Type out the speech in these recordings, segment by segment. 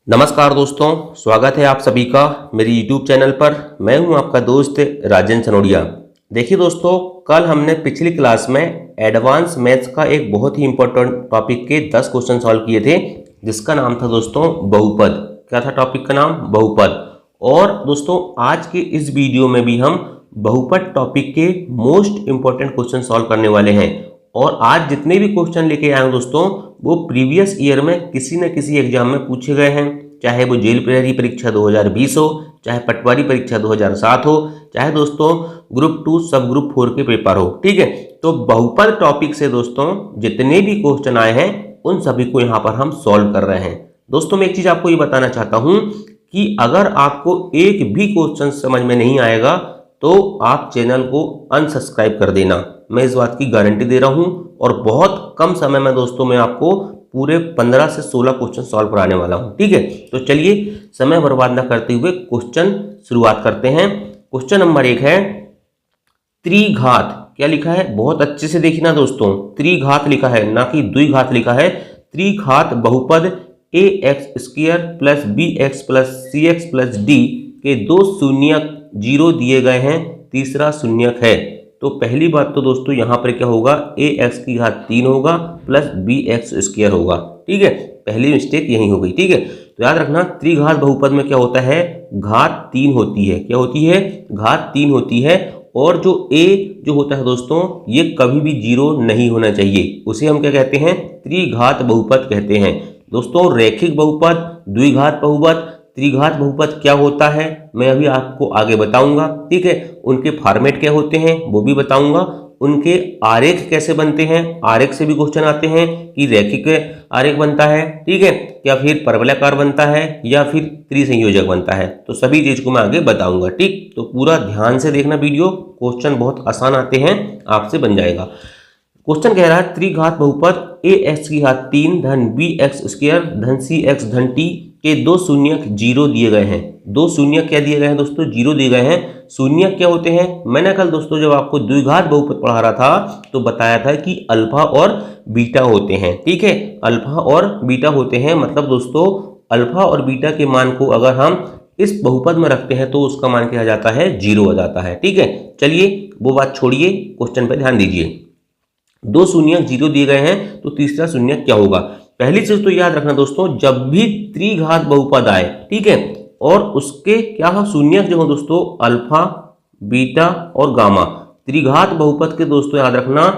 नमस्कार दोस्तों, स्वागत है आप सभी का मेरे YouTube चैनल पर। मैं हूं आपका दोस्त राजन सनोडिया। देखिए दोस्तों, कल हमने पिछली क्लास में एडवांस मैथ्स का एक बहुत ही इंपॉर्टेंट टॉपिक के 10 क्वेश्चन सॉल्व किए थे, जिसका नाम था दोस्तों बहुपद। क्या था टॉपिक का नाम? बहुपद। और दोस्तों आज के इस वीडियो में भी हम बहुपद टॉपिक के मोस्ट इंपॉर्टेंट क्वेश्चन सॉल्व करने वाले हैं। और आज जितने भी क्वेश्चन लेके आए हूं दोस्तों, वो प्रीवियस ईयर में किसी न किसी एग्जाम में पूछे गए हैं। चाहे वो जेल प्रहरी परीक्षा 2020 हो, चाहे पटवारी परीक्षा 2007 हो, चाहे दोस्तों ग्रुप 2 सब ग्रुप 4 के पेपर हो। ठीक है, तो बहुपद टॉपिक से दोस्तों जितने भी क्वेश्चन आए हैं उन सभी को यहाँ पर हम सॉल्व कर रहे हैं। दोस्तों मैं एक चीज आपको ये बताना चाहता हूँ कि अगर आपको एक भी क्वेश्चन समझ में नहीं आएगा तो आप चैनल को अनसब्सक्राइब कर देना। मैं इस बात की गारंटी दे रहा हूं और बहुत कम समय में दोस्तों मैं आपको पूरे 15 से 16 क्वेश्चन सॉल्व कराने वाला हूं। ठीक है, तो चलिए समय बर्बाद ना करते हुए क्वेश्चन शुरुआत करते हैं। क्वेश्चन नंबर 1 है त्रिघात। क्या लिखा है? बहुत अच्छे से देखना दोस्तों, त्रिघात लिखा है, ना कि द्विघात लिखा है। त्रिघात बहुपद ax² plus bx plus cx plus d के दो शून्यक 0 दिए गए हैं, तीसरा शून्यक है। तो पहली बात तो दोस्तों यहाँ पर क्या होगा, ax³ होगा प्लस bx² होगा। ठीक है, पहली मिस्टेक यही हो गई। ठीक है, तो याद रखना त्रिघात बहुपद में क्या होता है, घात 3 होती है। क्या होती है? घात 3 होती है। और जो a जो होता है दोस्तों, ये कभी भी 0 नहीं होना चाहिए। उसे हम क्या कहते हैं? त्रिघात बहुपद कहते हैं। दोस्तों रैखिक बहुपद, द्विघात बहुपद, त्रिघात बहुपद क्या होता है मैं अभी आपको आगे बताऊंगा। ठीक है, उनके फॉर्मेट क्या होते हैं वो भी बताऊंगा। उनके आरेख कैसे बनते हैं, आरेख से भी क्वेश्चन आते हैं कि रैखिक आरेख बनता है, ठीक है, या फिर परवलयाकार बनता है या फिर त्रिसंयोजक बनता है। तो सभी चीज को मैं आगे बताऊंगा। ठीक, तो पूरा ध्यान से देखना वीडियो, क्वेश्चन बहुत आसान आते हैं, आपसे बन जाएगा। क्वेश्चन कह रहा है त्रिघात बहुपद ax³ धन bx² धन cx धन t के दो शून्यक 0 दिए गए हैं। दो शून्यक क्या दिए गए हैं दोस्तों? 0 दिए गए हैं। शून्यक क्या होते हैं? मैंने कल दोस्तों जब आपको द्विघात बहुपद पढ़ा रहा था तो बताया था कि अल्फा और बीटा होते हैं। ठीक है, अल्फा और बीटा होते हैं। मतलब दोस्तों अल्फा और बीटा के मान को अगर हम इस बहुपद में रखते हैं तो उसका मान क्या आ जाता है? 0 आ जाता है। ठीक है, चलिए वो बात छोड़िए, क्वेश्चन पर ध्यान दीजिए। दो शून्यक 0 दिए गए हैं, तो तीसरा शून्यक क्या होगा? पहली चीज तो याद रखना दोस्तों, जब भी त्रिघात बहुपद आए, ठीक है, और उसके क्या हो शून्यक जो हो दोस्तों, अल्फा, बीटा और गामा। त्रिघात बहुपद के दोस्तों याद रखना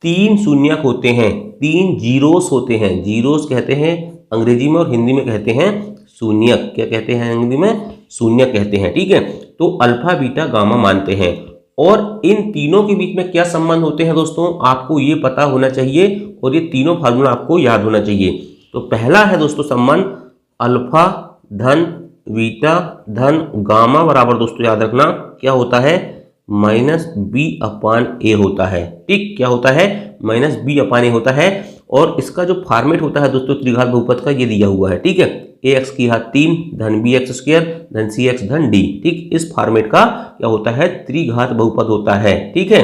3 शून्यक होते हैं, 3 जीरोस होते हैं। जीरोस कहते हैं अंग्रेजी में और हिंदी में कहते हैं शून्यक। क्या कहते हैं अंग्रेजी में? शून्यक कहते हैं। ठीक है, तो अल्फा, बीटा, गामा मानते हैं। और इन तीनों के बीच में क्या संबंध होते हैं दोस्तों, आपको ये पता होना चाहिए और ये तीनों फार्मूला आपको याद होना चाहिए। तो पहला है दोस्तों संबंध अल्फा धन बीटा धन गामा बराबर दोस्तों याद रखना क्या होता है? -b/a होता है। ठीक, क्या होता है? -b/a होता है। और इसका जो फॉर्मेट होता है दोस्तों त्रिघात बहुपद का, ये दिया हुआ है। ठीक है, ax³ धन bx² धन cx धन d। ठीक, इस फॉर्मेट का क्या होता है? त्रिघात बहुपद होता है। ठीक है,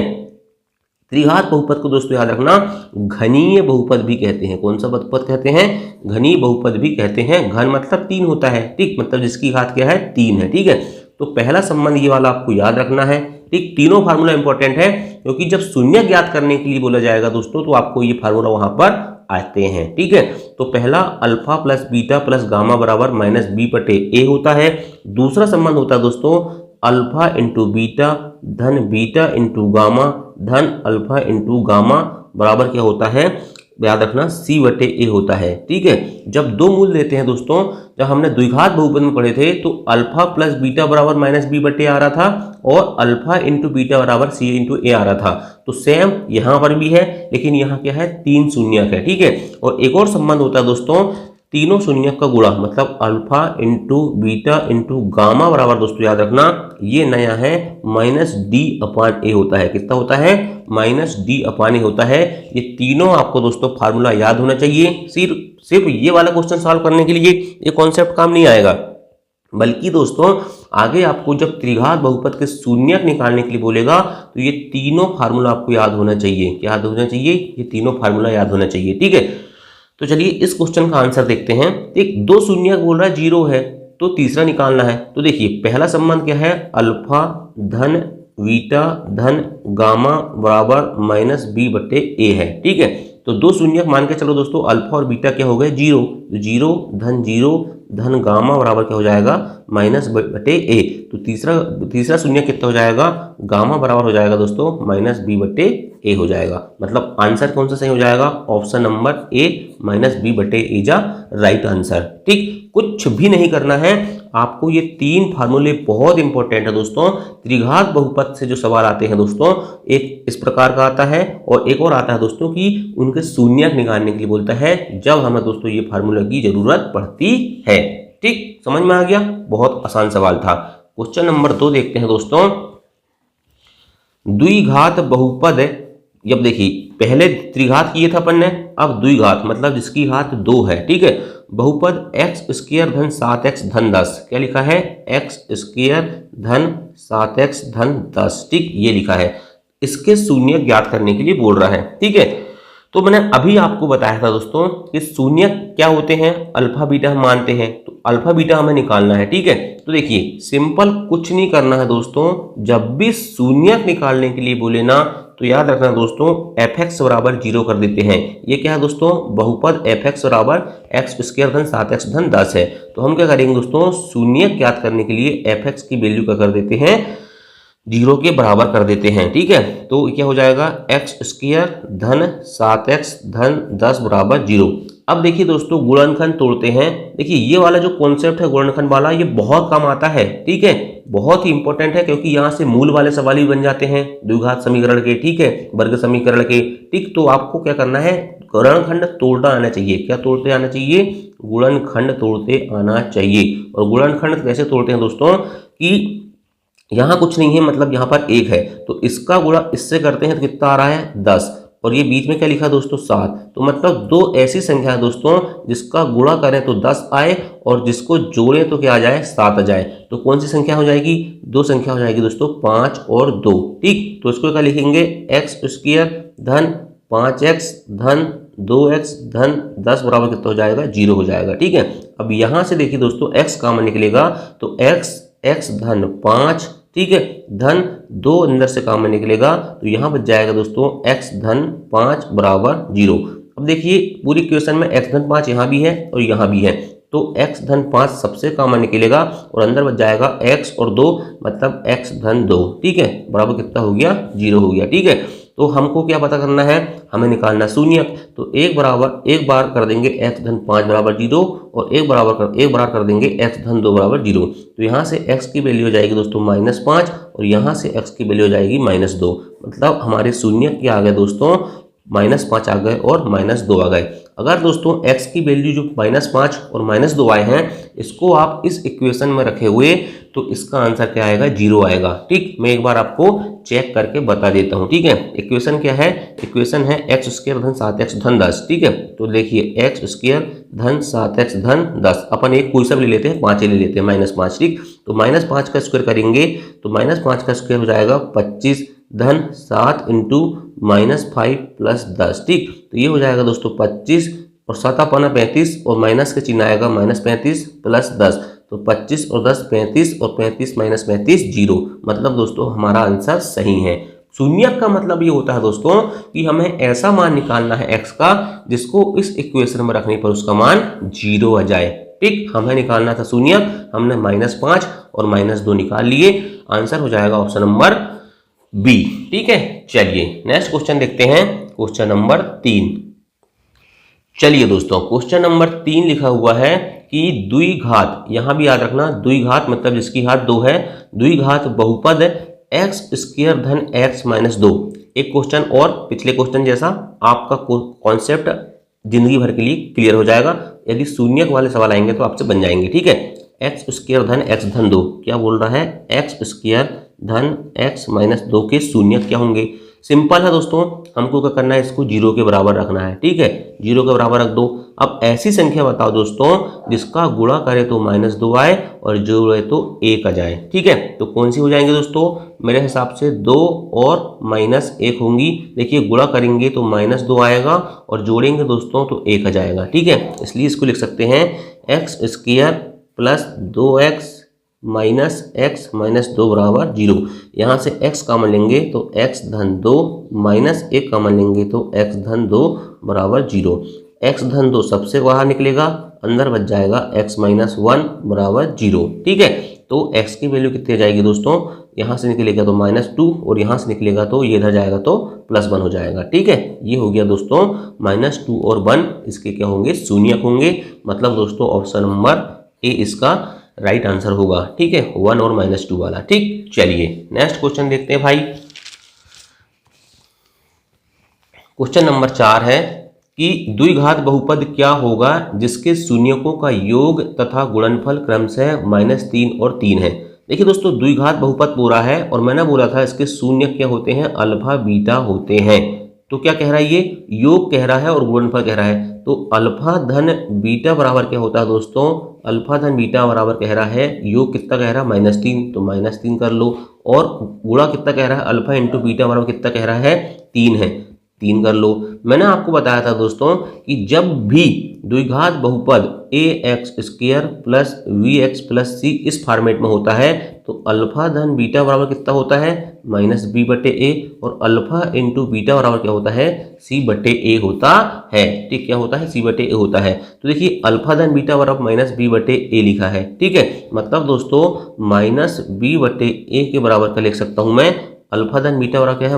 त्रिघात बहुपद को दोस्तों याद रखना घनीय बहुपद भी कहते हैं। कौन सा बहुपद कहते हैं? घनीय बहुपद भी कहते हैं। घन मतलब 3 होता है। ठीक, मतलब जिसकी घात क्या है? 3 है। ठीक है, तो पहला संबंध ये वाला आपको याद रखना है। ठीक, तीनों फार्मूला इंपॉर्टेंट है क्योंकि जब शून्य ज्ञात करने के लिए बोला जाएगा दोस्तों तो आपको ये फार्मूला वहां पर आते हैं। ठीक है, तो पहला alpha plus beta plus gamma बराबर -b/a होता है। दूसरा संबंध होता है दोस्तों अल्फा इंटू बीटा धन बीटा इंटू गामा धन अल्फा इंटू गामा बराबर क्या होता है? याद रखना c/a होता है। ठीक है, जब दो मूल देते हैं दोस्तों, जब हमने द्विघात बहुपद में पढ़े थे तो अल्फा प्लस बीटा बराबर -b/a आ रहा था और अल्फा इंटू बीटा बराबर c इंटू a आ रहा था। तो सेम यहाँ पर भी है, लेकिन यहाँ क्या है? 3 शून्यक है। ठीक है, और एक और संबंध होता है दोस्तों तीनों शून्यक का गुणा, मतलब alpha into beta into gamma बराबर दोस्तों याद रखना ये नया है -d/a होता है। कितना होता है? -d/a होता है। ये तीनों आपको दोस्तों फार्मूला याद होना चाहिए। सिर्फ ये वाला क्वेश्चन सॉल्व करने के लिए ये कॉन्सेप्ट काम नहीं आएगा, बल्कि दोस्तों आगे आपको जब त्रिघात बहुपद के शून्यक निकालने के लिए बोलेगा तो ये तीनों फार्मूला आपको याद होना चाहिए। क्या याद होना चाहिए? ये तीनों फार्मूला याद होना चाहिए। ठीक है, तो चलिए इस क्वेश्चन का आंसर देखते हैं। एक दो शून्य बोल रहा है 0 है, तो तीसरा निकालना है। तो देखिए पहला संबंध क्या है, अल्फा धन बीटा धन गामा बराबर माइनस बी बटे ए है। ठीक है, तो दो शून्य मान के चलो दोस्तों, अल्फा और बीटा क्या हो गए 0, तो 0 धन गामा बराबर क्या हो जाएगा माइनस बटे ए। तो तीसरा शून्य कितना हो जाएगा, गामा बराबर हो जाएगा दोस्तों माइनस बी बटे ए हो जाएगा। मतलब आंसर कौन सा सही हो जाएगा, option number A minus B बटे ए जा राइट आंसर। ठीक, कुछ भी नहीं करना है आपको, ये तीन फार्मूले बहुत इंपॉर्टेंट है दोस्तों। त्रिघात बहुपद से जो सवाल आते हैं दोस्तों, एक इस प्रकार का आता है और एक और आता है दोस्तों कि उनके शून्यक निकालने के लिए बोलता है, जब हमें दोस्तों ये फार्मूला की जरूरत पड़ती है। ठीक, समझ में आ गया, बहुत आसान सवाल था। क्वेश्चन नंबर 2 देखते हैं दोस्तों। द्विघात बहुपद, जब देखिए पहले त्रिघात किए थे अपन ने, अब द्विघात मतलब जिसकी घात 2 है। ठीक है, बहुपद एक्स स्क्वायर धन 7x धन 10, क्या लिखा है, एक्स स्क्वायर धन 7x धन 10। ठीक, ये लिखा है। इसके शून्य ज्ञात करने के लिए बोल रहा है। ठीक है, तो मैंने अभी आपको बताया था दोस्तों कि शून्य क्या होते हैं, अल्फा बीटा हम मानते हैं, तो अल्फा बीटा हमें निकालना है। ठीक है, तो देखिए सिंपल कुछ नहीं करना है दोस्तों, जब भी शून्य निकालने के लिए बोले ना, तो याद रखना दोस्तों fx बराबर 0 कर देते हैं। ये क्या है दोस्तों, बहुपद fx बराबर एक्स स्क्वायर धन 7x धन 10 है। तो हम क्या करेंगे दोस्तों, शून्य ज्ञात करने के लिए fx की वैल्यू क्या कर देते हैं, 0 के बराबर कर देते हैं। ठीक है, तो क्या हो जाएगा, एक्स स्क्वायर धन 7x धन 10 बराबर 0। अब देखिए दोस्तों गुणनखंड तोड़ते हैं। देखिए ये वाला जो कॉन्सेप्ट है गुणनखंड वाला, ये बहुत काम आता है। ठीक है, बहुत ही इंपॉर्टेंट है, क्योंकि यहाँ से मूल वाले सवाल भी बन जाते हैं द्विघात समीकरण के। ठीक है, वर्ग समीकरण के। ठीक, तो आपको क्या करना है, गुणनखंड तोड़ना आना चाहिए। क्या तोड़ते आना चाहिए, गुणनखंड तोड़ते आना चाहिए। और गुणनखंड कैसे तोड़ते हैं दोस्तों, कि यहाँ कुछ नहीं है, मतलब यहाँ पर 1 है, तो इसका गुणा इससे करते हैं तो कितना आ रहा है 10, और ये बीच में क्या लिखा है दोस्तों 7। तो मतलब दो ऐसी संख्या है दोस्तों जिसका गुणा करें तो 10 आए और जिसको जोड़ें तो क्या आ जाए 7 आ जाए। तो कौन सी संख्या हो जाएगी, दो संख्या हो जाएगी दोस्तों 5 और 2। ठीक, तो इसको क्या लिखेंगे, एक्स स्क्वायर धन 5x धन 2x धन 10 बराबर कितना हो जाएगा 0 हो जाएगा। ठीक है, अब यहाँ से देखिए दोस्तों x कॉमन निकलेगा, तो x धन 5, ठीक है, धन 2 अंदर से कॉमन निकलेगा, तो यहाँ बच जाएगा दोस्तों x धन 5 बराबर 0। अब देखिए पूरी इक्वेशन में x धन 5 यहाँ भी है और यहाँ भी है, तो x धन 5 सबसे कॉमन निकलेगा और अंदर बच जाएगा x और 2, मतलब x धन 2। ठीक है, बराबर कितना हो गया 0 हो गया। ठीक है, तो हमको क्या पता करना है, हमें निकालना शून्य। तो एक बार कर देंगे x धन 5 बराबर 0 और एक बार कर देंगे x धन 2 बराबर 0। तो यहाँ से x की वैल्यू हो जाएगी दोस्तों -5 और यहाँ से x की वैल्यू हो जाएगी -2। मतलब हमारे शून्य क्या आ गए दोस्तों, -5 आ गए और -2 आ गए। अगर दोस्तों x की वैल्यू जो -5 और -2 आए हैं, इसको आप इस इक्वेशन में रखे हुए, तो इसका आंसर क्या आएगा 0 आएगा। ठीक, मैं एक बार आपको चेक करके बता देता हूँ। ठीक है, इक्वेशन क्या है, इक्वेशन है एक्स स्क्वायर धन 7x धन 10। ठीक है, तो देखिए एक्स स्क्वायर धन 7x धन 10, अपन एक कोई सा भी ले लेते हैं, 5 ले लेते हैं -5। ठीक, तो -5 का स्क्वायर करेंगे तो -5 का स्क्वायर हो जाएगा 25 धन 7 इंटू -5 प्लस 10। ठीक, तो ये हो जाएगा दोस्तों 25 और 7 अपना 35 और माइनस का चिन्ह आएगा -35 प्लस 10, तो 25 और 10 35 और 35 माइनस 35 0। मतलब दोस्तों हमारा आंसर सही है। शून्य का मतलब ये होता है दोस्तों कि हमें ऐसा मान निकालना है x का जिसको इस इक्वेशन में रखने पर उसका मान 0 आ जाए। ठीक, हमें निकालना था शून्य, हमने -5 और -2 निकाल लिए, आंसर हो जाएगा ऑप्शन नंबर बी। ठीक है, चलिए नेक्स्ट क्वेश्चन देखते हैं, क्वेश्चन नंबर 3। चलिए दोस्तों क्वेश्चन नंबर 3 लिखा हुआ है कि द्विघात, यहां भी याद रखना द्विघात मतलब जिसकी घात 2 है, द्विघात बहुपद एक्स स्क्वायर धन x -2। एक क्वेश्चन और पिछले क्वेश्चन जैसा आपका कॉन्सेप्ट जिंदगी भर के लिए क्लियर हो जाएगा। यदि शून्य वाले सवाल आएंगे तो आपसे बन जाएंगे। ठीक है, एक्स स्क्वायर धन x धन 2, क्या बोल रहा है, एक्स स्क्वायर धन x -2 के शून्य क्या होंगे, सिंपल है दोस्तों, हमको क्या करना है, इसको 0 के बराबर रखना है। ठीक है, 0 के बराबर रख दो। अब ऐसी संख्या बताओ दोस्तों जिसका गुणा करे तो -2 आए और जोड़े तो 1 आ जाए। ठीक है, तो कौन सी हो जाएंगे दोस्तों, मेरे हिसाब से 2 और -1 होंगी। देखिए गुणा करेंगे तो -2 आएगा और जोड़ेंगे दोस्तों तो 1 आ जाएगा। ठीक है, इसलिए इसको लिख सकते हैं x² plus 2x minus x minus 2 बराबर 0। यहाँ से x कॉमन लेंगे तो x धन 2 माइनस 1 कॉमन लेंगे तो x धन 2 बराबर 0। x धन 2 सबसे बाहर निकलेगा, अंदर बच जाएगा x माइनस 1 बराबर 0। ठीक है, तो x की वैल्यू कितनी आ जाएगी दोस्तों, यहाँ से निकलेगा तो -2 और यहाँ से निकलेगा तो ये इधर जाएगा तो +1 हो जाएगा। ठीक है, ये हो गया दोस्तों -2 और 1 इसके क्या होंगे, शून्यक होंगे। मतलब दोस्तों ऑप्शन नंबर ए इसका राइट आंसर होगा। ठीक है, 1 और -2 वाला। ठीक, चलिए नेक्स्ट क्वेश्चन देखते हैं भाई। क्वेश्चन नंबर 4 है कि द्विघात बहुपद क्या होगा जिसके शून्यकों का योग तथा गुणनफल क्रमशः -3 और 3 है। देखिए दोस्तों, द्विघात बहुपद पूरा है और मैंने बोला था इसके शून्य क्या होते हैं, अल्फा बीटा होते हैं। तो क्या कह रहा है, ये योग कह रहा है और गुणनफल कह रहा है। तो अल्फा धन बीटा बराबर क्या होता है दोस्तों, अल्फा धन बीटा बराबर कह रहा है, योग कितना कह रहा है -3, तो -3 कर लो। और गुणा कितना कह रहा है, अल्फा इंटू बीटा बराबर कितना कह रहा है, 3 है, 3 कर लो। मैंने आपको बताया था दोस्तों कि जब भी द्विघात बहुपद ax² plus vx plus c इस फॉर्मेट में होता है तो अल्फा धन बीटा बराबर कितना होता है, -b/a, और अल्फा इंटू बीटा बराबर क्या होता है, c/a होता है। ठीक, क्या होता है, c/a होता है। तो देखिए अल्फा धन बीटा बराबर -b/a लिखा है। ठीक है, मतलब दोस्तों -b/a के बराबर का लिख सकता हूं मैं, अल्फा धन बीटा बराबर क्या है,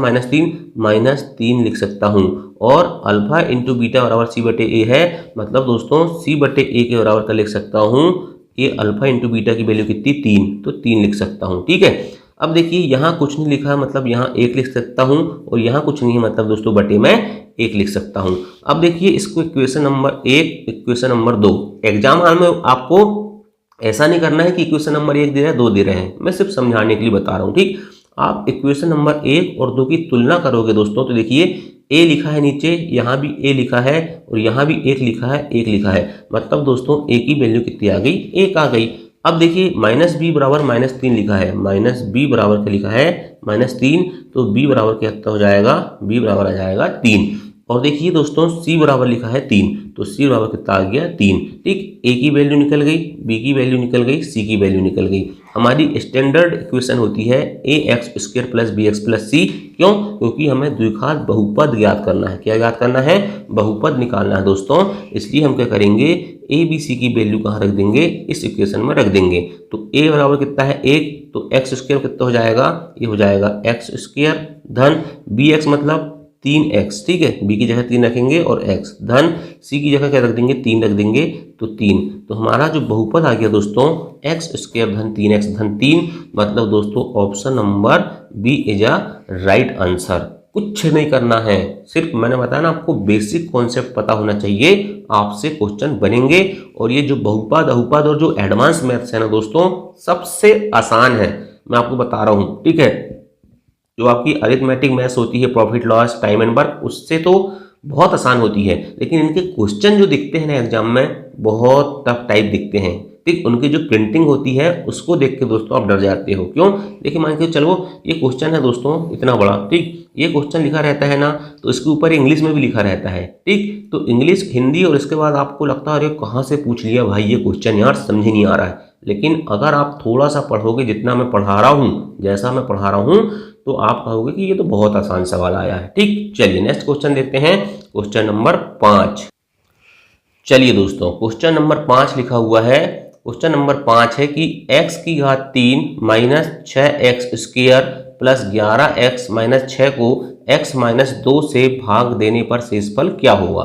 -3 लिख सकता हूं। और अल्फा इंटू बीटा बराबर c/a है, मतलब दोस्तों c/a के बराबर का लिख सकता हूं, ये अल्फा इंटू बीटा की वैल्यू कितनी, 3, तो 3 लिख सकता हूं। ठीक है, अब देखिए यहाँ कुछ नहीं लिखा, मतलब यहाँ 1 लिख सकता हूँ और यहाँ कुछ नहीं है, मतलब दोस्तों बटे में 1 लिख सकता हूँ। अब देखिए इसको equation number 1, equation number 2, exam hall में आपको ऐसा नहीं करना है कि इक्वेशन नंबर 1 दे रहा है 2 दे रहे हैं, मैं सिर्फ समझाने के लिए बता रहा हूँ। ठीक, आप इक्वेशन नंबर 1 और 2 की तुलना करोगे दोस्तों तो देखिए a लिखा है नीचे, यहाँ भी a लिखा है और यहाँ भी 1 लिखा है, 1 लिखा है, मतलब दोस्तों a की वैल्यू कितनी आ गई, 1 आ गई। अब देखिए -b बराबर -3 लिखा है, -b बराबर क्या लिखा है, -3, तो b बराबर क्या हो जाएगा, b बराबर आ जाएगा 3। और देखिए दोस्तों c बराबर लिखा है 3, तो c बराबर कितना आ गया, 3। ठीक, a की वैल्यू निकल गई, b की वैल्यू निकल गई, c की वैल्यू निकल गई। हमारी स्टैंडर्ड इक्वेशन होती है ax² plus bx plus c। क्यों, क्योंकि हमें द्विघात बहुपद ज्ञात करना है। क्या ज्ञात करना है, बहुपद निकालना है दोस्तों। इसलिए हम क्या करेंगे, a b c की वैल्यू कहाँ रख देंगे, इस इक्वेशन में रख देंगे। तो a बराबर कितना है, 1, तो x² कितना हो जाएगा, ये हो जाएगा x² धन bx मतलब 3x। ठीक है, b की जगह 3 रखेंगे और x धन c की जगह क्या रख देंगे, 3 रख देंगे, तो 3। तो हमारा जो बहुपद आ गया दोस्तों x² धन 3x धन 3, मतलब दोस्तों option number B is a right answer. कुछ नहीं करना है, सिर्फ मैंने बताया ना आपको बेसिक कॉन्सेप्ट पता होना चाहिए, आपसे क्वेश्चन बनेंगे। और ये जो बहुपद अहुपद और जो एडवांस मैथ्स है ना दोस्तों, सबसे आसान है, मैं आपको बता रहा हूँ। ठीक है, जो आपकी अरिथमेटिक मैथ्स होती है, profit loss, time and work, उससे तो बहुत आसान होती है, लेकिन इनके क्वेश्चन जो दिखते हैं ना एग्जाम में, बहुत टफ टाइप दिखते हैं। ठीक, उनकी जो प्रिंटिंग होती है उसको देख के दोस्तों आप डर जाते हो। क्यों, देखिए मान के चलो ये क्वेश्चन है दोस्तों इतना बड़ा, ठीक, ये क्वेश्चन लिखा रहता है ना, तो इसके ऊपर इंग्लिश में भी लिखा रहता है। ठीक, तो इंग्लिश, हिंदी, और इसके बाद आपको लगता है अरे कहाँ से पूछ लिया भाई ये क्वेश्चन, यार समझ ही नहीं आ रहा है। लेकिन अगर आप थोड़ा सा पढ़ोगे, जितना मैं पढ़ा रहा हूँ, जैसा मैं पढ़ा रहा हूँ, तो आप कहोगे कि ये तो बहुत आसान सवाल आया है। ठीक, चलिए नेक्स्ट क्वेश्चन देखते हैं, क्वेश्चन नंबर 5। चलिए दोस्तों क्वेश्चन नंबर 5 लिखा हुआ है, क्वेश्चन नंबर 5 है कि x की घात 3 minus 6x² plus 11x minus 6 को x माइनस 2 से भाग देने पर शेषफल क्या होगा।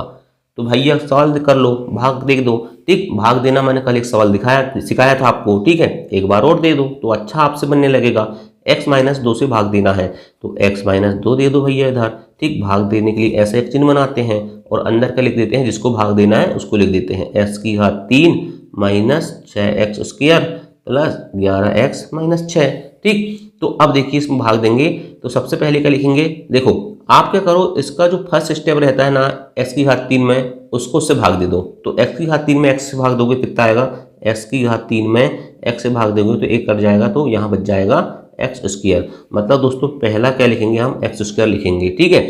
तो भैया सवाल कर लो, भाग दे दो। ठीक, भाग देना मैंने कल एक सवाल सिखाया था आपको। ठीक है, एक बार और दे दो तो अच्छा आपसे बनने लगेगा। x माइनस 2 से भाग देना है तो x माइनस 2 दे दो भैया इधर। ठीक, भाग देने के लिए ऐसे एक चिन्ह बनाते हैं और अंदर का लिख देते हैं, जिसको भाग देना है उसको लिख देते हैं x की घात 3 minus 6x² plus 11x minus 6। ठीक, तो अब देखिए इसमें भाग देंगे तो सबसे पहले क्या लिखेंगे, देखो आप क्या करो, इसका जो फर्स्ट स्टेप रहता है ना x की घात 3 में, उसको उससे भाग दे दो। तो x की घात 3 में x से भाग दोगे कितना आएगा, x की घात 3 में x से भाग दोगे तो 1 कट जाएगा, तो यहाँ बच जाएगा एक्स स्क्वायर। मतलब दोस्तों पहला क्या लिखेंगे हम, एक्स स्क्वायर लिखेंगे। ठीक है,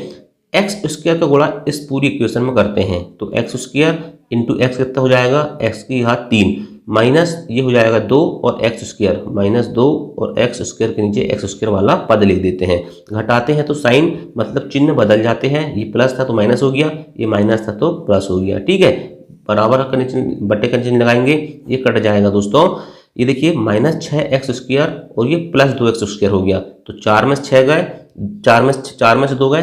एक्स स्क्वायर का गुणा इस पूरी इक्वेशन में करते हैं, तो एक्स स्क्वायर इंटू एक्स कितना हो जाएगा, एक्स की घात 3 माइनस ये हो जाएगा 2 और एक्स स्क्वायर माइनस 2 और एक्स स्क्वायर के नीचे एक्स स्क्वायर वाला पद लिख देते हैं। घटाते हैं तो साइन मतलब चिन्ह बदल जाते हैं, ये प्लस था तो माइनस हो गया, ये माइनस था तो प्लस हो गया। ठीक है, बराबर का निशान बट्टे का निशान लगाएंगे, ये कट जाएगा दोस्तों। ये देखिए माइनस 6x स्क्वायर और ये प्लस 2x स्क्वायर हो गया, तो 4 में से 6 गए, 4 में से 2 गए,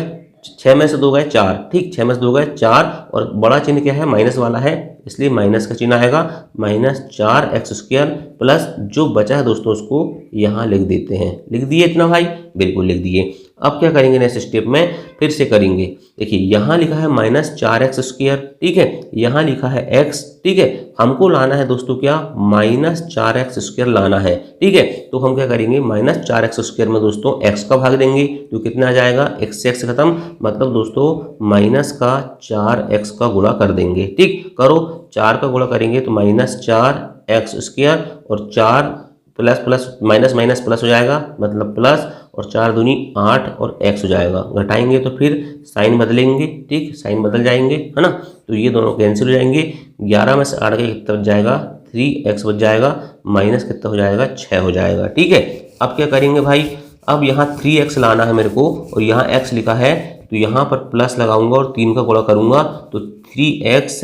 6 में से 2 गए 4। ठीक, 6 में से 2 गए 4 और बड़ा चिन्ह क्या है, माइनस वाला है, इसलिए माइनस का चिन्ह आएगा, माइनस 4x स्क्वायर प्लस जो बचा है दोस्तों उसको यहाँ लिख देते हैं। लिख दिए इतना भाई, बिल्कुल लिख दिए। अब क्या करेंगे नेक्स्ट स्टेप में, फिर से करेंगे। देखिए यहाँ लिखा है माइनस 4x स्क्वायर, ठीक है, यहाँ लिखा है x, ठीक है, हमको लाना है दोस्तों क्या, माइनस 4x स्क्वायर लाना है। ठीक है, तो हम क्या करेंगे, माइनस 4x स्क्वायर में दोस्तों x का भाग देंगे, तो कितना आ जाएगा, x से x खत्म, मतलब दोस्तों माइनस का 4x का गुणा कर देंगे। ठीक, करो 4 का गुणा करेंगे तो माइनस 4x स्क्वायर और 4 plus plus minus minus plus हो जाएगा, मतलब प्लस, और 4 दूनी 8 और x हो जाएगा। घटाएंगे तो फिर साइन बदलेंगे, ठीक, साइन बदल जाएंगे, है ना, तो ये दोनों कैंसिल हो जाएंगे। 11 में से 8 का कितना बच जाएगा, 3x बच जाएगा, माइनस कितना हो जाएगा, 6 हो जाएगा। ठीक है, अब क्या करेंगे भाई, अब यहाँ 3x लाना है मेरे को और यहाँ x लिखा है, तो यहाँ पर प्लस लगाऊंगा और 3 का गुणा करूंगा, तो 3x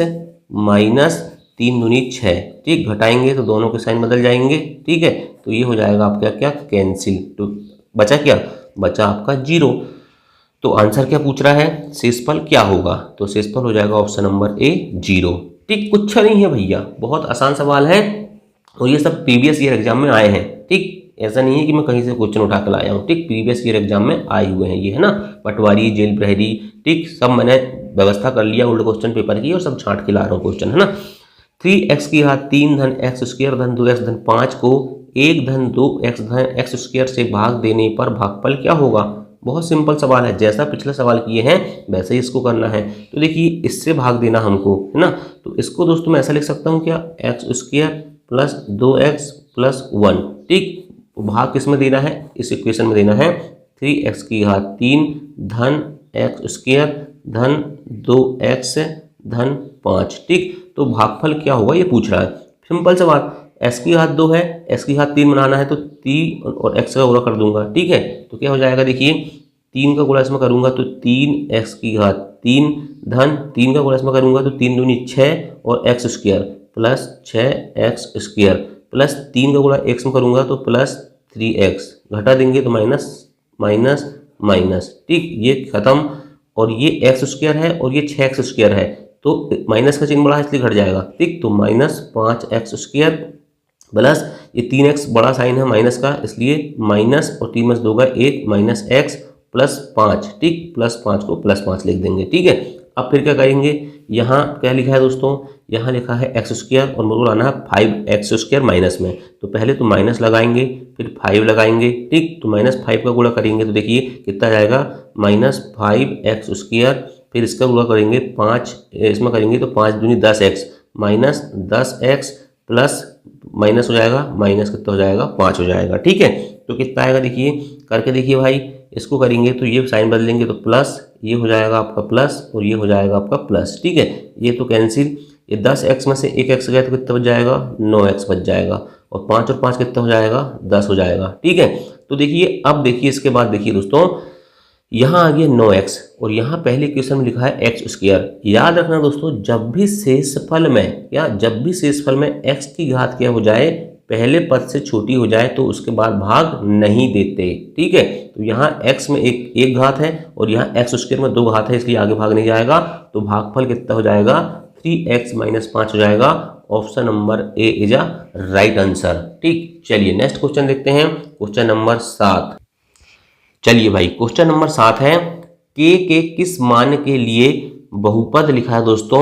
माइनस 3 दूनी 6। ठीक, घटाएंगे तो दोनों के साइन बदल जाएंगे। ठीक है, तो ये हो जाएगा आपका क्या, कैंसिल, तो बचा क्या, बचा आपका 0। तो आंसर क्या पूछ रहा है, शेषफल क्या होगा, तो शेषफल हो जाएगा ऑप्शन नंबर ए 0। ठीक, कुछ नहीं है भैया, बहुत आसान सवाल है और ये सब प्रीवियस ईयर एग्जाम में आए हैं। ठीक, ऐसा नहीं है कि मैं कहीं से क्वेश्चन उठा कर लाया हूँ। ठीक, प्रीवियस ईयर एग्जाम में आए हुए हैं ये, है ना, पटवारी, जेल प्रहरी, ठीक, सब मैंने व्यवस्था कर लिया ओल्ड क्वेश्चन पेपर की और सब छांट के ला रहा हूँ क्वेश्चन, है ना। 3x की घात 3 धन x स्क्वायर धन 2x धन 5 को 1 धन 2x धन x स्क्वायर से भाग देने पर भागफल क्या होगा। बहुत सिंपल सवाल है, जैसा पिछला सवाल किए हैं वैसे ही इसको करना है। तो देखिए इससे भाग देना हमको, है ना, तो इसको दोस्तों मैं ऐसा लिख सकता हूँ क्या, x square plus 2x plus 1। ठीक, भाग किस में देना है, इस इक्वेशन में देना है, 3x की घात 3 धन x स्क्वायर धन 2x धन 5। ठीक, तो भागफल क्या होगा ये पूछ रहा है, सिंपल सवाल। x की घात 2 है, x की घात 3 बनाना है, तो 3 और x का गुणा कर दूंगा। ठीक है, तो क्या हो जाएगा, देखिए 3 का गुणा इसमें करूंगा तो 3x की घात 3 धन 3 का गुणा इसमें करूंगा तो 3 दूनी 6 और x square plus 6x square plus 3 का गुणा x में करूंगा तो प्लस 3x, घटा देंगे तो माइनस माइनस माइनस। ठीक, ये खत्म, और ये x स्क्वायर है और ये 6x स्क्वायर है, तो माइनस का चिन्ह बड़ा है इसलिए घट जाएगा। ठीक, तो माइनस 5x स्क्वायर प्लस ये 3x बड़ा साइन है माइनस का, इसलिए माइनस और 3 में से 2 का 1 माइनस x प्लस 5। ठीक, प्लस 5 को प्लस 5 लिख देंगे। ठीक है, अब फिर क्या करेंगे, यहाँ क्या लिखा है दोस्तों, यहाँ लिखा है x स्क्वायर और मुझको लाना है 5x स्क्वायर माइनस में, तो पहले तो माइनस लगाएंगे फिर 5 लगाएंगे। ठीक, तो माइनस 5 का गुणा करेंगे तो देखिए कितना जाएगा, माइनस 5x स्क्वायर, फिर इसका गुणा करेंगे 5 इसमें करेंगे तो 5 दूनी 10x minus 10x plus minus हो जाएगा, माइनस कितना हो जाएगा, 5 हो जाएगा। ठीक है, तो कितना आएगा देखिए, करके देखिए भाई, इसको करेंगे तो ये साइन बदलेंगे तो प्लस, ये हो जाएगा आपका प्लस और ये हो जाएगा आपका प्लस। ठीक है, ये तो कैंसिल, ये 10x में से 1x गया तो कितना बच जाएगा, 9x बच जाएगा, और 5 और 5 कितना हो जाएगा, 10 हो जाएगा। ठीक है, तो देखिए अब देखिए इसके बाद देखिए दोस्तों, यहाँ आ गया 9x और यहाँ पहले क्वेश्चन में लिखा है x स्क्वायर। याद रखना दोस्तों, जब भी शेषफल में या जब भी शेषफल में x की घात क्या हो जाए, पहले पद से छोटी हो जाए तो उसके बाद भाग नहीं देते। ठीक है, तो यहाँ x में एक घात है और यहाँ x स्क्वायर में 2 घात है, इसलिए आगे भाग नहीं जाएगा, तो भागफल कितना हो जाएगा, 3x माइनस 5 हो जाएगा। Option number A is a right answer. ठीक, चलिए नेक्स्ट क्वेश्चन देखते हैं, क्वेश्चन नंबर 7। चलिए भाई, क्वेश्चन नंबर 7 है, के किस मान के लिए बहुपद लिखा है दोस्तों,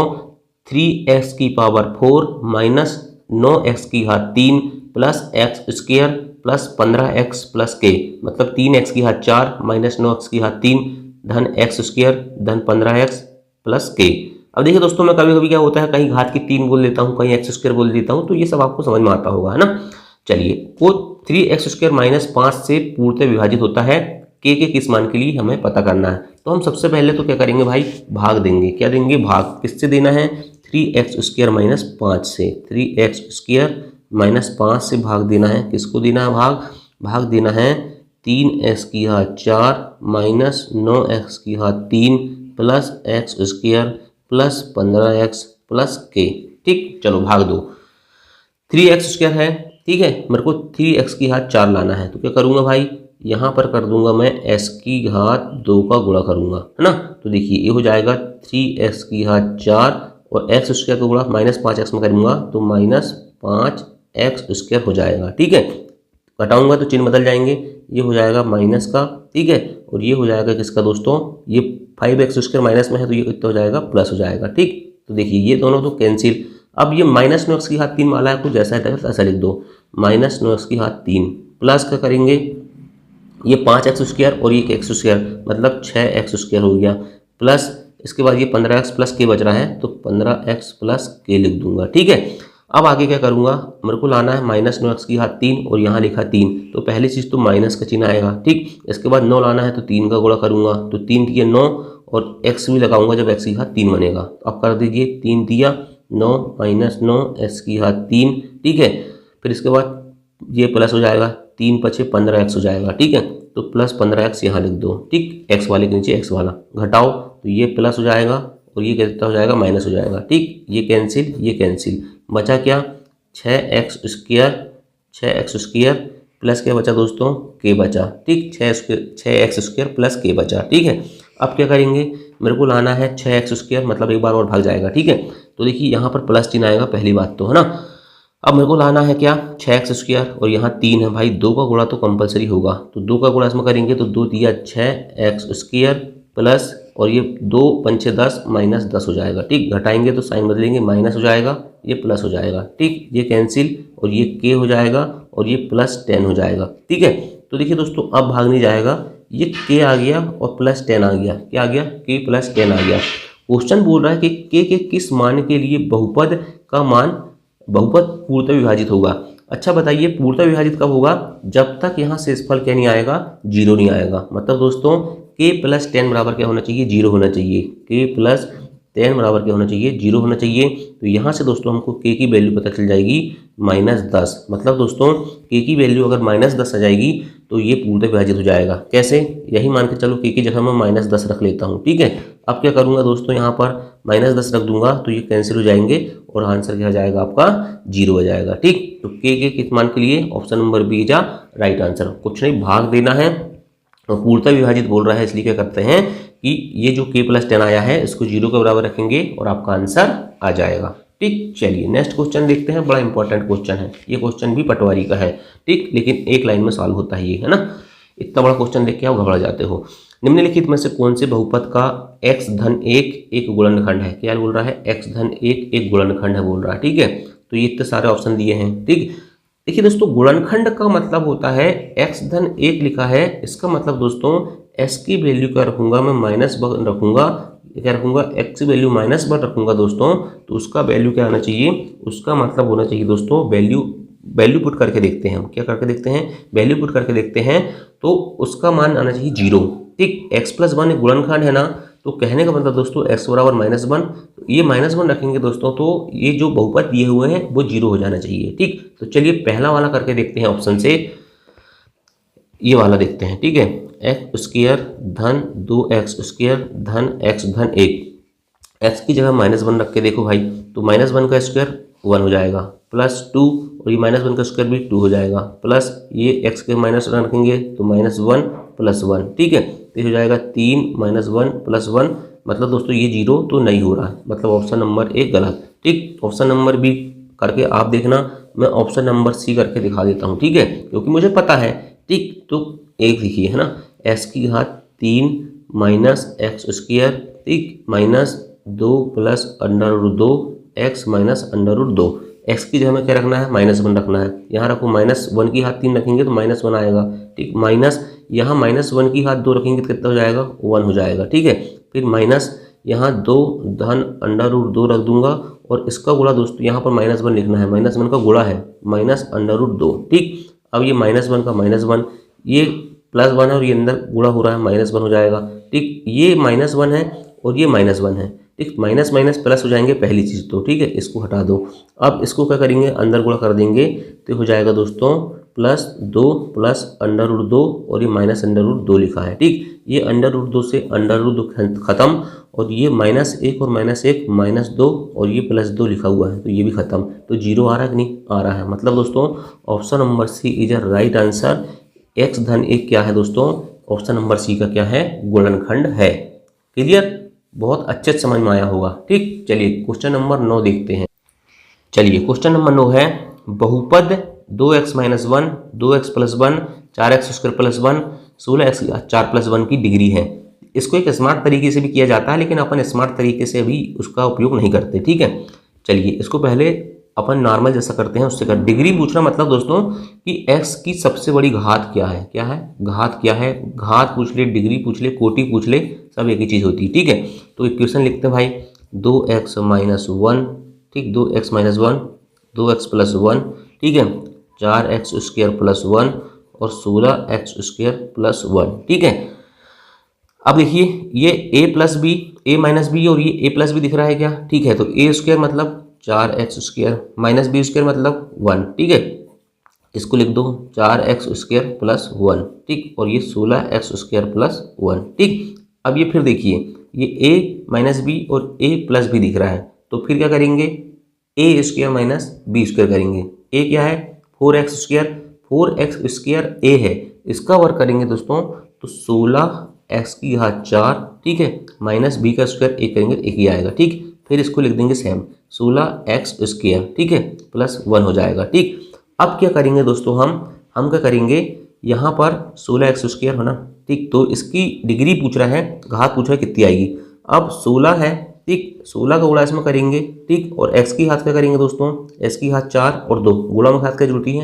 3x की पावर 4 माइनस 9x की घात 3 plus x square plus 15x plus k, मतलब 3x की घात 4 माइनस 9x की घात 3 धन एक्स स्क्वायर धन 15x प्लस के। अब देखिए दोस्तों, मैं कभी कभी क्या होता है, कहीं घात की 3 बोल देता हूँ, कहीं एक्स स्क्वायर बोल देता हूँ, तो ये सब आपको समझ में आता होगा, है ना। चलिए, वो 3x स्क्वायर माइनस 5 से पूर्णतः विभाजित होता है के किस मान के लिए हमें पता करना है। तो हम सबसे पहले तो क्या करेंगे भाई, भाग देंगे। क्या देंगे, भाग। किससे देना है, 3x स्क्वायर माइनस 5 से। 3x स्क्वायर माइनस 5 से भाग देना है। किसको देना है भाग, भाग देना है 3x की घात 4 माइनस 9x की घात 3 plus x square plus 15x plus के। ठीक, चलो भाग दो। 3x स्क्वायर है, ठीक है, मेरे को 3x की घात 4 लाना है, तो क्या करूँगा भाई, यहाँ पर कर दूंगा मैं s की घात 2 का गुणा करूँगा, है ना। तो देखिए ये हो जाएगा 3x की घात 4 और एक्स स्क्वायर का गुणा माइनस 5x में करूँगा तो माइनस 5x स्क्वायर हो जाएगा। ठीक है, घटाऊंगा तो चिन्ह बदल जाएंगे, ये हो जाएगा माइनस का, ठीक है, और ये हो जाएगा किसका दोस्तों, ये 5x स्क्वायर माइनस में है तो ये कितना हो जाएगा, प्लस हो जाएगा। ठीक, तो देखिए ये दोनों तो कैंसिल। अब ये माइनस 9x की घात 3 वाला है, कुछ जैसा है ऐसा लिख दो, माइनस 9x की घात 3 प्लस क्या करेंगे, ये 5x स्क्वायर और ये एक्स स्क्वायर मतलब 6x स्क्वायर हो गया, प्लस इसके बाद ये 15x प्लस के बच रहा है तो 15x प्लस के लिख दूंगा। ठीक है, अब आगे क्या करूंगा, मेरे को लाना है माइनस 9x की घात 3 और यहाँ लिखा 3, तो पहली चीज़ तो माइनस का चिन्ह आएगा। ठीक, इसके बाद 9 लाना है तो 3 का गुणा करूंगा, तो 3 दिए 9 और x भी लगाऊंगा जब x की घात 3 बनेगा। तो अब कर दीजिए, 3 दिया 9 माइनस 9 x की घात 3। ठीक है, फिर इसके बाद ये प्लस हो जाएगा, 3 पछे 15x हो जाएगा। ठीक है, तो प्लस 15x यहाँ लिख दो। ठीक, x वाले के नीचे x वाला घटाओ तो ये प्लस हो जाएगा और ये कितना हो जाएगा, माइनस हो जाएगा। ठीक, ये कैंसिल ये कैंसिल, बचा क्या, 6x स्क्वायर प्लस क्या बचा दोस्तों, के बचा। ठीक, 6x स्क्वायर प्लस के बचा। ठीक है, अब क्या करेंगे, मेरे को लाना है 6x स्क्वायर मतलब एक बार और भाग जाएगा। ठीक है, तो देखिए यहाँ पर प्लस चिन्ह आएगा, पहली बात तो, है ना। अब मेरे को लाना है क्या, 6x स्क्वायर और यहाँ 3 है भाई, 2 का गुणा तो कंपलसरी होगा, तो 2 का गुणा इसमें करेंगे तो 2 दिया 6x स्क्वायर प्लस और ये 2 पंचे 10 माइनस 10 हो जाएगा। ठीक, घटाएंगे तो साइन बदलेंगे, माइनस हो जाएगा, ये प्लस हो जाएगा। ठीक, ये कैंसिल और ये के हो जाएगा और ये प्लस 10 हो जाएगा। ठीक है, तो देखिए दोस्तों अब भाग नहीं जाएगा, ये के आ गया और प्लस 10 आ गया। क्या आ गया, के प्लस 10 आ गया। क्वेश्चन बोल रहा है कि के किस मान के लिए बहुपद का मान बहुपद पूर्णतः विभाजित होगा। अच्छा बताइए, पूर्णतः विभाजित कब होगा, जब तक यहाँ शेषफल क्या नहीं आएगा, 0 नहीं आएगा। मतलब दोस्तों k प्लस 10 बराबर क्या होना चाहिए, 0 होना चाहिए। k प्लस 10 बराबर क्या होना चाहिए, 0 होना चाहिए। तो यहाँ से दोस्तों हमको k की वैल्यू पता चल जाएगी -10। मतलब दोस्तों k की वैल्यू अगर -10 आ जाएगी तो ये पूर्णतः विभाजित हो जाएगा। कैसे, यही मान के चलो k की जगह मैं -10 रख लेता हूँ। ठीक है, अब क्या करूँगा दोस्तों, यहाँ पर -10 रख दूंगा तो ये कैंसिल हो जाएंगे और आंसर क्या हो जाएगा आपका, 0 हो जाएगा। ठीक, तो के किस मान के लिए option number B is right answer. कुछ नहीं, भाग देना है और पूर्णतः विभाजित बोल रहा है, इसलिए क्या करते हैं कि ये जो k प्लस 10 आया है इसको 0 के बराबर रखेंगे और आपका आंसर आ जाएगा। ठीक, चलिए नेक्स्ट क्वेश्चन देखते हैं, बड़ा इंपॉर्टेंट क्वेश्चन है ये, क्वेश्चन भी पटवारी का है। ठीक, लेकिन एक लाइन में सॉल्व होता है ये, है ना। इतना बड़ा क्वेश्चन देख के आप घबरा जाते हो। निम्नलिखित में से कौन से बहुपद का x धन 1 एक गुणनखंड है। क्या बोल रहा है, x धन 1 एक गुणनखंड है बोल रहा है। ठीक है, तो ये इतने सारे ऑप्शन दिए हैं। ठीक, देखिए दोस्तों गुणनखंड का मतलब होता है x धन 1 लिखा है, इसका मतलब दोस्तों s की वैल्यू क्या रखूंगा मैं, -1 रखूंगा। क्या रखूंगा, x की वैल्यू -1 रखूंगा दोस्तों, तो उसका वैल्यू क्या आना चाहिए, उसका मतलब होना चाहिए दोस्तों वैल्यू पुट करके देखते हैं हम। क्या करके देखते हैं, वैल्यू पुट करके देखते हैं, तो उसका मान आना चाहिए 0। ठीक, x प्लस 1 एक गुणनखंड है ना, तो कहने का मतलब दोस्तों x बराबर -1, तो ये -1 रखेंगे दोस्तों तो ये जो बहुपद दिए हुए हैं वो 0 हो जाना चाहिए। ठीक, तो चलिए पहला वाला करके देखते हैं ऑप्शन से, ये वाला देखते हैं। ठीक है, x स्क्वायर धन 2x स्क्वायर धन x धन 1, x की जगह -1 रख के देखो भाई, तो -1 का स्क्वायर 1 हो जाएगा, प्लस 2 और ये -1 का स्क्वायर भी 2 हो जाएगा, प्लस ये x के -1 रखेंगे तो -1 प्लस 1। ठीक है, तो हो जाएगा 3 -1 प्लस 1, मतलब दोस्तों ये 0 तो नहीं हो रहा है, मतलब ऑप्शन नंबर 1 गलत। ठीक, ऑप्शन नंबर बी करके आप देखना, मैं ऑप्शन नंबर सी करके दिखा देता हूँ। ठीक है, क्योंकि मुझे पता है। ठीक, तो एक लिखिए, है ना, x की घात 3 माइनस x स्क्वायर, ठीक, -2 प्लस √2 x माइनस √2, एक्स की जगह में क्या रखना है, -1 रखना है। यहाँ रखो -1 की घात 3 रखेंगे तो -1 आएगा, ठीक। माइनस यहाँ -1 की घात 2 रखेंगे तो कितना हो जाएगा, 1 हो जाएगा, ठीक है। फिर माइनस यहाँ 2 धन √2 रख दूंगा और इसका गुणा दोस्तों यहाँ पर -1 लिखना है, -1 का गुणा है -√2, ठीक। अब ये -1 का -1, ये +1 है और ये अंदर गुणा हो रहा है, -1 हो जाएगा, ठीक। ये -1 है और ये -1 है, ठीक। माइनस माइनस प्लस हो जाएंगे पहली चीज़ तो, ठीक है। इसको हटा दो। अब इसको क्या करेंगे, अंदर गुणा कर देंगे तो हो जाएगा दोस्तों +2 प्लस √2 और ये -√2 लिखा है, ठीक। ये √2 से √2 खत्म और ये -1 और -1 -2 और ये +2 लिखा हुआ है तो ये भी खत्म। तो 0 आ रहा है कि नहीं, आ रहा है। मतलब दोस्तों option number C is a right answer. x धन 1 क्या है दोस्तों, ऑप्शन नंबर सी का क्या है, गुणनखंड है। क्लियर, बहुत अच्छे से समझ में आया होगा, ठीक। चलिए क्वेश्चन नंबर 9 देखते हैं। चलिए क्वेश्चन नंबर 9 है, बहुपद 2x - 1 2x + 1 4x² + 1 16x 4 + 1 की डिग्री है। इसको एक स्मार्ट तरीके से भी किया जाता है लेकिन अपन स्मार्ट तरीके से भी उसका उपयोग नहीं करते, ठीक है। चलिए इसको पहले अपन नॉर्मल जैसा करते हैं उससे कर। डिग्री पूछना मतलब दोस्तों कि x की सबसे बड़ी घात क्या है, क्या है, घात क्या है। घात पूछ ले, डिग्री पूछ ले, कोटि पूछ ले, सब एक ही चीज़ होती है, ठीक है। तो इक्वेशन लिखते हैं भाई, 2x - 1, ठीक, 2x - 1 2x + 1, ठीक है, 4x² + 1 और 16x² + 1, ठीक है। अब देखिए ये a + b और ये a + b दिख रहा है क्या, ठीक है। तो a² मतलब 4x² -b² मतलब 1, ठीक है। इसको लिख दो 4x² + 1, ठीक, और ये 16x² + 1, ठीक। अब ये फिर देखिए ये a - b और a + b दिख रहा है तो फिर क्या करेंगे, a² - b² करेंगे। a क्या है, 4x², 4x² a है, इसका वर्ग करेंगे दोस्तों तो 16x⁴, ठीक है, -b² 1 करेंगे 1 ही आएगा, ठीक। फिर इसको लिख देंगे सेम 16x², ठीक है, +1 हो जाएगा, ठीक। अब क्या करेंगे दोस्तों, हम क्या करेंगे, यहाँ पर 16x² है ना, ठीक। तो इसकी डिग्री पूछ रहा है, घात पूछ रहा है कितनी आएगी। अब 16 है, ठीक, 16 का गुणा इसमें करेंगे, ठीक, और x की घात क्या करेंगे दोस्तों, x की घात 4 और 2 गुणा में घात क्या जुड़ती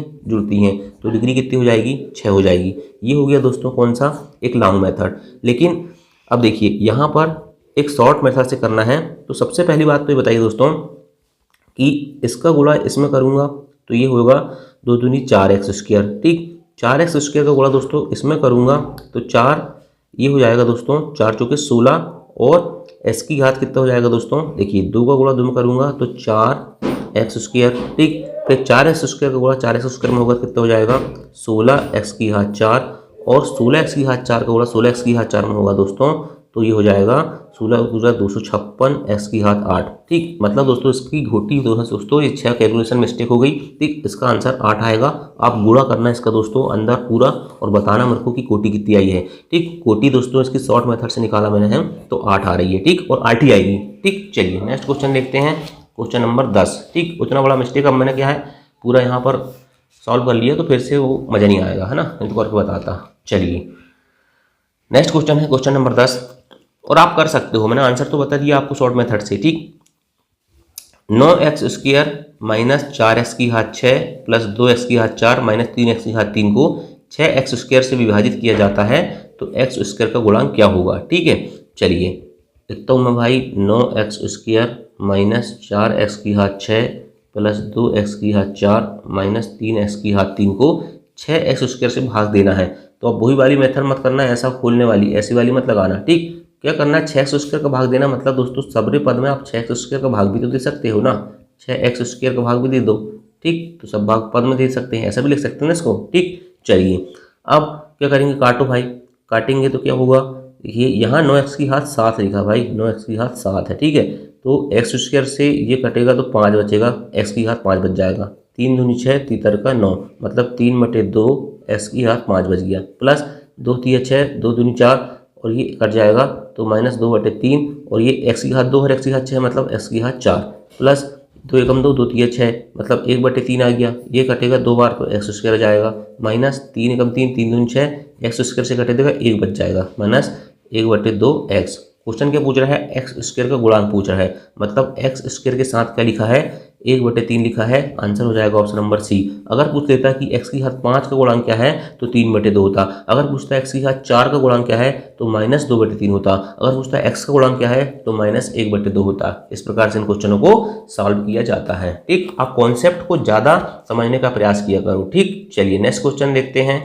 हैं, तो डिग्री कितनी हो जाएगी, 6 हो जाएगी। ये हो गया दोस्तों कौन सा, एक लॉन्ग मेथड। लेकिन अब देखिए यहाँ पर एक शॉर्ट मेथड से करना है। तो सबसे पहली बात तो ये बताइए दोस्तों कि इसका गुणा इसमें करूँगा तो ये होगा 2 दूनी 4x², ठीक। 4x² का गुणा दोस्तों इसमें करूँगा तो 4 ये हो जाएगा दोस्तों, 4 चौके 16 और x की घात कितना हो जाएगा दोस्तों, देखिए 2 का गुणा 2 में करूँगा तो 4x², ठीक। फिर 4x² का गुणा 4x² में होगा कितना हो जाएगा, 16x⁴ और 16x⁴ का गुणा 16x⁴ में होगा दोस्तों तो ये हो जाएगा 16 × 256 x⁸, ठीक। मतलब दोस्तों इसकी घोटी दोस्तों ये 6 कैलकुलेशन मिस्टेक हो गई, ठीक। इसका आंसर 8 आएगा। आप गुणा करना इसका दोस्तों अंदर पूरा और बताना मेरे को कि कोटि कितनी आई है, ठीक। कोटि दोस्तों इसकी शॉर्ट मेथड से निकाला मैंने है तो 8 आ रही है, ठीक, और 8 ही आएगी, ठीक। चलिए नेक्स्ट क्वेश्चन देखते हैं, क्वेश्चन नंबर 10, ठीक। उतना बड़ा मिस्टेक अब मैंने क्या है पूरा यहाँ पर सॉल्व कर लिया तो फिर से वो मज़ा नहीं आएगा, है ना, इनको करके बताता। चलिए नेक्स्ट क्वेश्चन है क्वेश्चन नंबर 10 और आप कर सकते हो, मैंने आंसर तो बता दिया आपको शॉर्ट मेथड से, ठीक। 9x² - 4x⁶ + 2x⁴ - 3x⁴ को 6x² से विभाजित किया जाता है तो x² का गुणांक क्या होगा, ठीक है। चलिए लिखता हूँ मैं भाई 9x² - 4x⁶ + 2x⁴ - 3x⁴ को 6x² से भाग देना है। तो अब वही वाली मेथड मत करना, ऐसा खोलने वाली ऐसी वाली मत लगाना, ठीक। क्या करना है, 6x² का भाग देना मतलब दोस्तों सबरे पद में आप 6x² का भाग भी तो दे सकते हो ना, 6x² का भाग भी दे दो, ठीक। तो सब भाग पद में दे सकते हैं, ऐसा भी लिख सकते हैं ना इसको, ठीक। चलिए अब क्या करेंगे, काटो भाई, काटेंगे तो क्या होगा, ये यहाँ 9x⁴ लिखा भाई, 9x⁴ है, ठीक है। तो x² से ये कटेगा तो 5 बचेगा, x⁴ 5 बच जाएगा, 3 दूनी 6 तीतर का 9 मतलब 3/2 x⁴ बच गया, प्लस 2 × 6 2 दूनी 4 और ये कट जाएगा तो -2/3 और ये x⁴ और x⁴ मतलब x⁴ प्लस 2 × 2 2 × 6 मतलब 1/3 आ गया, ये कटेगा 2 बार तो x² जाएगा, -3 × 3 3 दूनी 6 x² से कटे देगा 1 बच जाएगा -1/2x क्वेश्चन क्या पूछ रहा है, एक्स स्क्वायर का गुणांक पूछ रहा है, मतलब एक्स स्क्वायर के साथ क्या लिखा है, 1/3 लिखा है, आंसर हो जाएगा ऑप्शन नंबर सी। अगर पूछ लेता कि एक्स की घात 5 का गुणांक क्या है तो 3/2 होता। अगर पूछता है एक्स की घात 4 का गुणांक क्या है तो -2/3 होता। अगर पूछता है एक्स का गुणांक क्या है तो -1/2 होता। इस प्रकार से इन क्वेश्चनों को सॉल्व किया जाता है। ठीक, आप कॉन्सेप्ट को ज़्यादा समझने का प्रयास किया करो। ठीक, चलिए नेक्स्ट क्वेश्चन देखते हैं।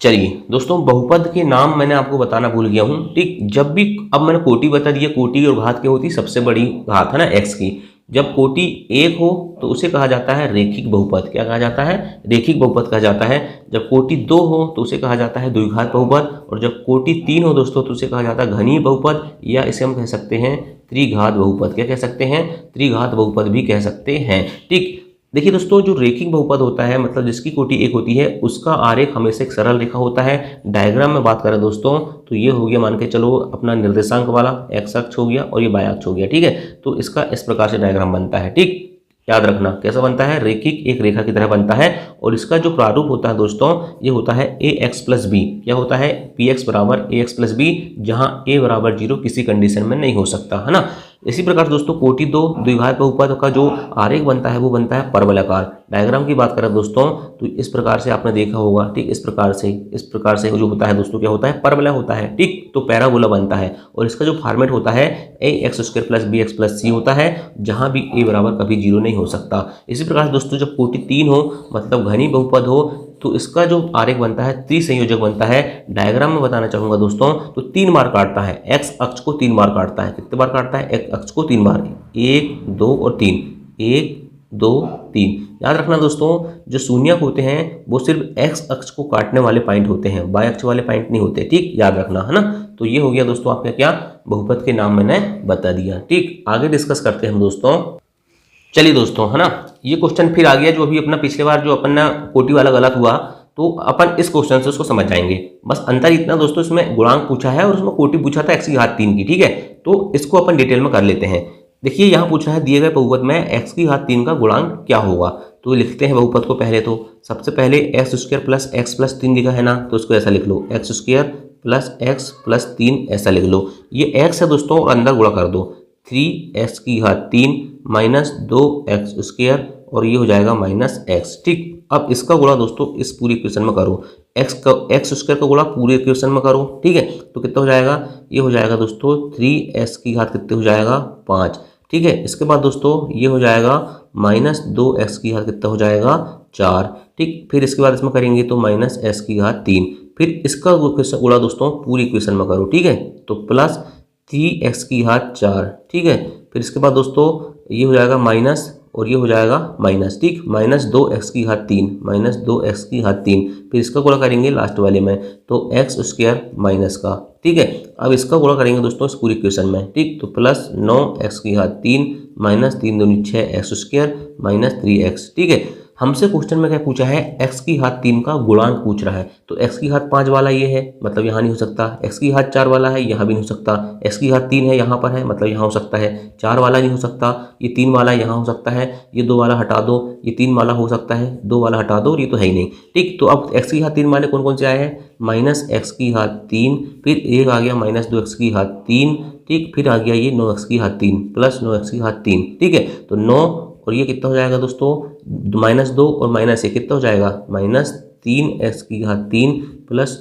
चलिए दोस्तों, बहुपद के नाम मैंने आपको बताना भूल गया हूँ। ठीक, जब भी, अब मैंने कोटि बता दी है, कोटि और घात क्या होती है, सबसे बड़ी घात है ना एक्स की। जब कोटि एक हो तो उसे कहा जाता है रेखिक बहुपद। क्या कहा जाता है, रेखिक बहुपद कहा जाता है। जब कोटि 2 हो तो उसे कहा जाता है द्विघात बहुपद, और जब कोटि 3 हो दोस्तों तो उसे कहा जाता है घनीय बहुपद, या इसे हम कह सकते हैं त्रिघात बहुपद। क्या कह सकते हैं, त्रिघात बहुपद भी कह सकते हैं। ठीक, देखिए दोस्तों, जो रेखिक बहुपद होता है, मतलब जिसकी कोटि 1 होती है, उसका आरेख हमेशा एक सरल रेखा होता है। डायग्राम में बात करें दोस्तों तो ये हो गया, मान के चलो अपना निर्देशांक वाला एक्स अक्ष हो गया और ये वाई अक्ष हो गया। ठीक है, तो इसका इस प्रकार से डायग्राम बनता है। ठीक, याद रखना कैसा बनता है, रेखिक एक रेखा की तरह बनता है। और इसका जो प्रारूप होता है दोस्तों, ये होता है ax+b। क्या होता है, px बराबर ax+b, जहां a बराबर 0 किसी कंडीशन में नहीं हो सकता, है ना। इसी प्रकार दोस्तों कोटि 2 द्विघात बहुपद का जो आरेख बनता है वो बनता है परवलयाकार। डायग्राम की बात करें दोस्तों तो इस प्रकार से आपने देखा होगा। ठीक, इस प्रकार से जो होता है दोस्तों, क्या होता है, परवलय होता है। ठीक, तो पैराबोला बनता है। और इसका जो फॉर्मेट होता है ax² + bx + c होता है, जहां भी a बराबर कभी 0 नहीं हो सकता। इसी प्रकार दोस्तों जब कोटि 3 हो, मतलब घनी बहुपद हो, तो इसका जो आरेख बनता है त्रिसंयोजक बनता है। डायग्राम में बताना चाहूंगा दोस्तों, तो 3 बार काटता है, एक्स अक्ष को 3 बार काटता है। कितने बार काटता है, एक्स अक्ष को 3 बार, 1 2 और 3, 1 2 3। याद रखना दोस्तों, जो शून्यक होते हैं वो सिर्फ एक्स अक्ष को काटने वाले पॉइंट होते हैं, वाई अक्ष वाले पॉइंट नहीं होते। ठीक, याद रखना, है ना। तो ये हो गया दोस्तों आपका क्या, बहुपद के नाम मैंने बता दिया। ठीक, आगे डिस्कस करते हैं हम दोस्तों। चलिए दोस्तों, है ना, ये क्वेश्चन फिर आ गया जो अभी अपना पिछले बार जो अपन ना कोटि वाला गलत हुआ, तो अपन इस क्वेश्चन से उसको समझ जाएंगे। बस अंतर इतना दोस्तों, इसमें गुणांक पूछा है और उसमें कोटि पूछा था x की घात 3 की। ठीक है, तो इसको अपन डिटेल में कर लेते हैं। देखिए यहाँ पूछा है दिए गए बहुपद में x की घात 3 का गुणांक क्या होगा। तो लिखते हैं बहुपद को। पहले तो सबसे पहले x² + x + 3 लिखा है ना, तो उसको ऐसा लिख लो, x² + x + 3 ऐसा लिख लो। ये x है दोस्तों, और अंदर गुणा कर दो, 3x की घात 3 - 2x², और ये हो जाएगा -x। ठीक, अब इसका गुणा दोस्तों इस पूरी इक्वेशन में करो, x² का गुणा पूरे इक्वेशन में करो। ठीक है, तो कितना हो जाएगा, ये हो जाएगा दोस्तों 3x की घात कितने हो जाएगा, 5। ठीक है, इसके बाद दोस्तों ये हो जाएगा -2x की घात कितना हो जाएगा, 4। ठीक, फिर इसके बाद इसमें करेंगे तो -s की घात 3। फिर इसका गुणा दोस्तों पूरी इक्वेशन में करो। ठीक है, तो प्लस 3x की घात 4। ठीक है, फिर इसके बाद दोस्तों ये हो जाएगा माइनस, और ये हो जाएगा माइनस। ठीक, -2x की घात 3, -2x की घात 3। फिर इसका गुणा करेंगे लास्ट वाले में, तो x² माइनस का। ठीक है, अब इसका गुणा करेंगे दोस्तों इस पूरी इक्वेशन में। ठीक, तो प्लस 9x की घात 3 -3 दूनी 6x² -3x। ठीक है, हमसे क्वेश्चन में क्या पूछा है, x की घात 3 का गुणांक पूछ रहा है। तो x की घात 5 वाला ये है, मतलब यहाँ नहीं हो सकता। x की घात 4 वाला है, यहाँ भी नहीं हो सकता। x की घात 3 है, यहाँ पर है, मतलब यहाँ हो सकता है। 4 वाला नहीं हो सकता, ये 3 वाला यहाँ हो सकता है। ये 2 वाला हटा दो, ये 3 वाला हो सकता है, 2 वाला हटा दो, और ये तो है ही नहीं। ठीक, तो अब x की घात 3 वाले कौन कौन से आए हैं, -x की घात 3, फिर एक आ गया -2x की घात 3। ठीक, फिर आ गया ये 9x की घात 3 प्लस 9x की घात 3। ठीक है, तो 9 और ये कितना हो जाएगा दोस्तों, -2 और -1 कितना हो जाएगा, -3x की घात 3 प्लस